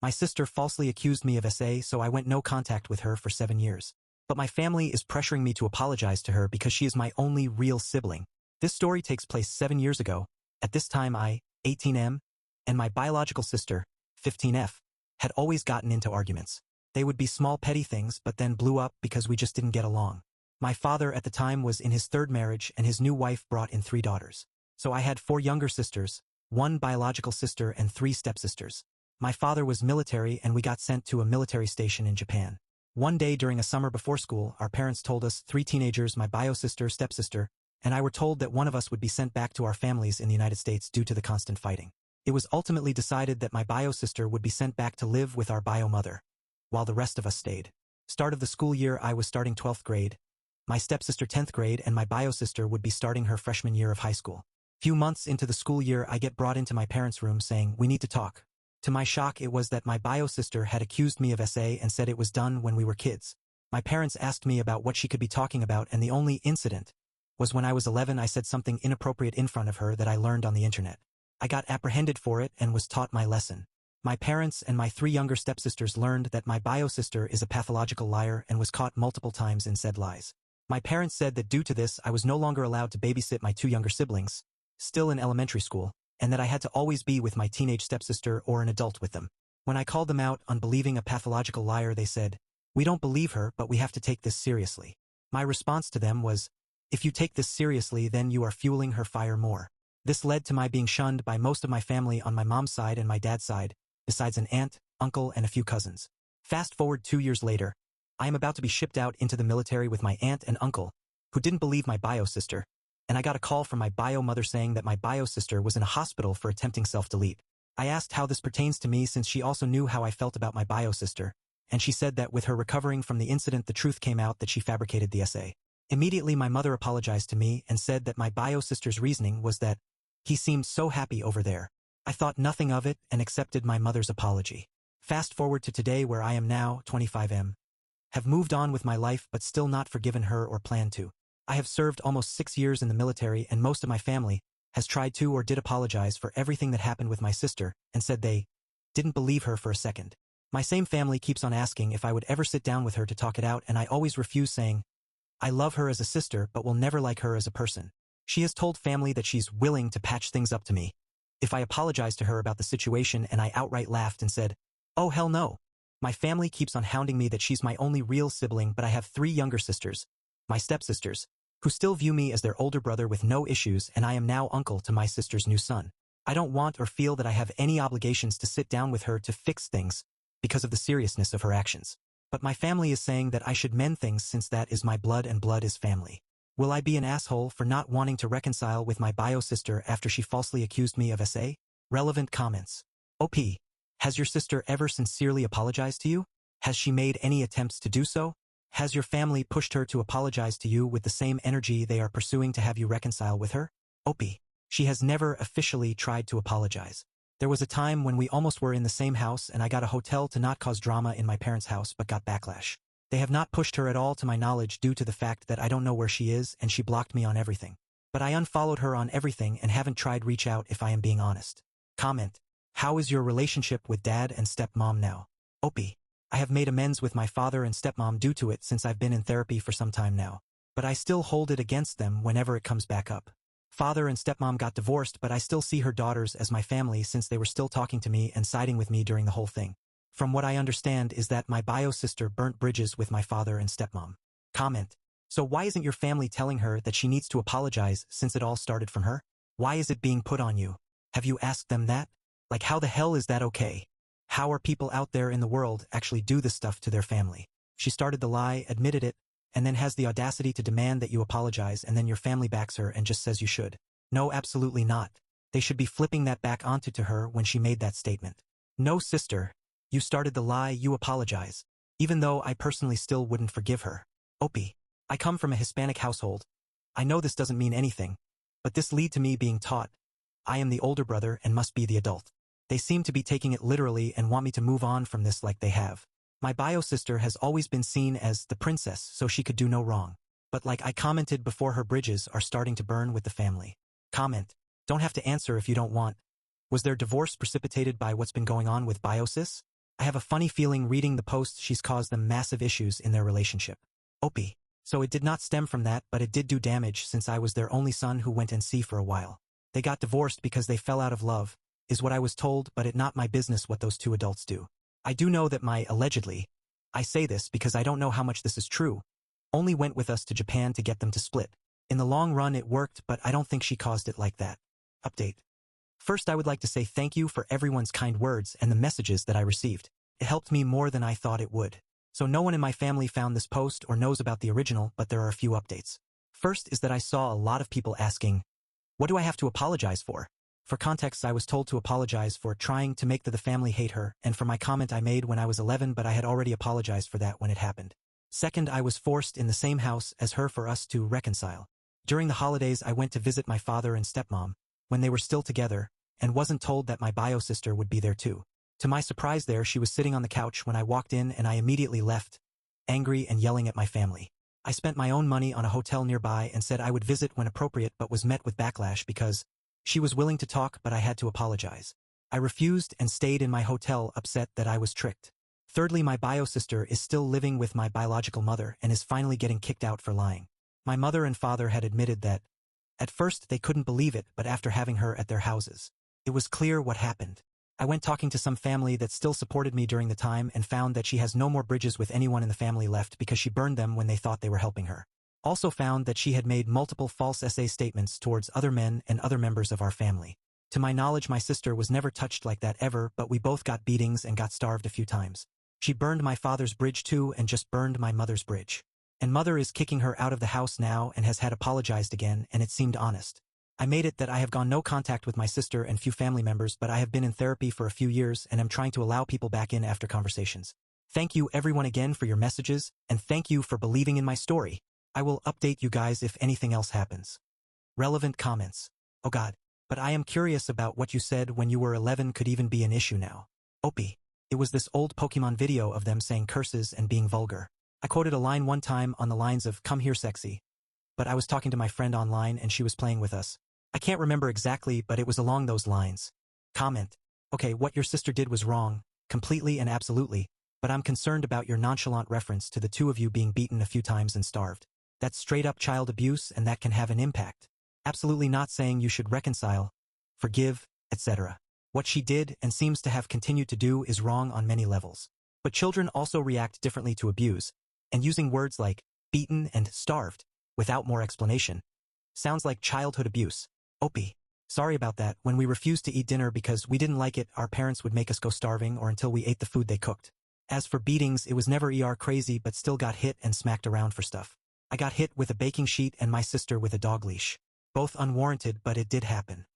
My sister falsely accused me of SA, so I went no contact with her for 7 years. But my family is pressuring me to apologize to her because she is my only real sibling. This story takes place 7 years ago. At this time I, 18M, and my biological sister, 15F, had always gotten into arguments. They would be small petty things but then blew up because we just didn't get along. My father at the time was in his 3rd marriage and his new wife brought in 3 daughters. So I had 4 younger sisters, 1 biological sister and 3 stepsisters. My father was military and we got sent to a military station in Japan. One day during a summer before school, our parents told us, 3 teenagers, my bio-sister, stepsister, and I were told that one of us would be sent back to our families in the United States due to the constant fighting. It was ultimately decided that my bio-sister would be sent back to live with our bio-mother, while the rest of us stayed. Start of the school year I was starting 12th grade, my stepsister 10th grade, and my bio-sister would be starting her freshman year of high school. Few months into the school year I get brought into my parents' room saying, "We need to talk." To my shock it was that my bio-sister had accused me of SA and said it was done when we were kids. My parents asked me about what she could be talking about and the only incident was when I was 11 I said something inappropriate in front of her that I learned on the internet. I got apprehended for it and was taught my lesson. My parents and my 3 younger stepsisters learned that my bio-sister is a pathological liar and was caught multiple times in said lies. My parents said that due to this I was no longer allowed to babysit my 2 younger siblings, still in elementary school, and that I had to always be with my teenage stepsister or an adult with them. When I called them out on believing a pathological liar they said, "We don't believe her, but we have to take this seriously." My response to them was, "If you take this seriously then you are fueling her fire more." This led to my being shunned by most of my family on my mom's side and my dad's side, besides an aunt, uncle, and a few cousins. Fast forward 2 years later, I am about to be shipped out into the military with my aunt and uncle, who didn't believe my bio-sister, and I got a call from my bio-mother saying that my bio-sister was in a hospital for attempting self-delete. I asked how this pertains to me since she also knew how I felt about my bio-sister, and she said that with her recovering from the incident the truth came out that she fabricated the SA. Immediately my mother apologized to me and said that my bio-sister's reasoning was that he seemed so happy over there. I thought nothing of it and accepted my mother's apology. Fast forward to today where I am now, 25M. Have moved on with my life but still not forgiven her or plan to. I have served almost 6 years in the military and most of my family has tried to or did apologize for everything that happened with my sister and said they didn't believe her for a second. My same family keeps on asking if I would ever sit down with her to talk it out and I always refuse saying, I love her as a sister but will never like her as a person. She has told family that she's willing to patch things up to me if I apologized to her about the situation and I outright laughed and said, "Oh hell no." My family keeps on hounding me that she's my only real sibling but I have 3 younger sisters, my stepsisters, who still view me as their older brother with no issues and I am now uncle to my sister's new son. I don't want or feel that I have any obligations to sit down with her to fix things because of the seriousness of her actions. But my family is saying that I should mend things since that is my blood and blood is family. Will I be an asshole for not wanting to reconcile with my bio sister after she falsely accused me of SA? Relevant comments. OP. Has your sister ever sincerely apologized to you? Has she made any attempts to do so? Has your family pushed her to apologize to you with the same energy they are pursuing to have you reconcile with her? OP. She has never officially tried to apologize. There was a time when we almost were in the same house and I got a hotel to not cause drama in my parents' house but got backlash. They have not pushed her at all to my knowledge due to the fact that I don't know where she is and she blocked me on everything. But I unfollowed her on everything and haven't tried reach out if I am being honest. Comment. How is your relationship with dad and stepmom now? OP. I have made amends with my father and stepmom due to it since I've been in therapy for some time now. But I still hold it against them whenever it comes back up. Father and stepmom got divorced but I still see her daughters as my family since they were still talking to me and siding with me during the whole thing. From what I understand is that my bio sister burnt bridges with my father and stepmom. Comment. So why isn't your family telling her that she needs to apologize since it all started from her? Why is it being put on you? Have you asked them that? Like how the hell is that okay? How are people out there in the world actually do this stuff to their family? She started the lie, admitted it, and then has the audacity to demand that you apologize and then your family backs her and just says you should. No, absolutely not. They should be flipping that back onto to her when she made that statement. No sister. You started the lie, you apologize. Even though I personally still wouldn't forgive her. OP. I come from a Hispanic household. I know this doesn't mean anything, but this lead to me being taught. I am the older brother and must be the adult. They seem to be taking it literally and want me to move on from this like they have. My bio sister has always been seen as the princess so she could do no wrong. But like I commented before, her bridges are starting to burn with the family. Comment. Don't have to answer if you don't want. Was their divorce precipitated by what's been going on with bio sis? I have a funny feeling reading the posts she's caused them massive issues in their relationship. OP. So it did not stem from that, but it did do damage since I was their only son who went NC for a while. They got divorced because they fell out of love, is what I was told, but it not my business what those two adults do. I do know that my allegedly, I say this because I don't know how much this is true, only went with us to Japan to get them to split. In the long run it worked, but I don't think she caused it like that. Update. First, I would like to say thank you for everyone's kind words and the messages that I received. It helped me more than I thought it would. So no one in my family found this post or knows about the original, but there are a few updates. First is that I saw a lot of people asking, what do I have to apologize for? For context, I was told to apologize for trying to make the family hate her, and for my comment I made when I was 11, but I had already apologized for that when it happened. Second, I was forced in the same house as her for us to reconcile. During the holidays, I went to visit my father and stepmom, when they were still together, and wasn't told that my bio sister would be there too. To my surprise there, she was sitting on the couch when I walked in, and I immediately left, angry and yelling at my family. I spent my own money on a hotel nearby and said I would visit when appropriate, but was met with backlash because she was willing to talk, but I had to apologize. I refused and stayed in my hotel, upset that I was tricked. Thirdly, my bio sister is still living with my biological mother and is finally getting kicked out for lying. My mother and father had admitted that. At first they couldn't believe it, but after having her at their houses, it was clear what happened. I went talking to some family that still supported me during the time and found that she has no more bridges with anyone in the family left because she burned them when they thought they were helping her. Also found that she had made multiple false essay statements towards other men and other members of our family. To my knowledge, my sister was never touched like that ever, but we both got beatings and got starved a few times. She burned my father's bridge too and just burned my mother's bridge. And mother is kicking her out of the house now and has had apologized again, and it seemed honest. I made it that I have gone no contact with my sister and few family members, but I have been in therapy for a few years and am trying to allow people back in after conversations. Thank you everyone again for your messages, and thank you for believing in my story. I will update you guys if anything else happens. Relevant comments. Oh God, but I am curious about what you said when you were 11 could even be an issue now. Opie. It was this old Pokemon video of them saying curses and being vulgar. I quoted a line one time on the lines of, "Come here sexy." But I was talking to my friend online and she was playing with us. I can't remember exactly, but it was along those lines. Comment. Okay, what your sister did was wrong, completely and absolutely, but I'm concerned about your nonchalant reference to the two of you being beaten a few times and starved. That's straight up child abuse and that can have an impact. Absolutely not saying you should reconcile, forgive, etc. What she did and seems to have continued to do is wrong on many levels. But children also react differently to abuse, and using words like beaten and starved, without more explanation, sounds like childhood abuse. Opie. Sorry about that. When we refused to eat dinner because we didn't like it, our parents would make us go starving or until we ate the food they cooked. As for beatings, it was never ER crazy, but still got hit and smacked around for stuff. I got hit with a baking sheet and my sister with a dog leash. Both unwarranted, but it did happen.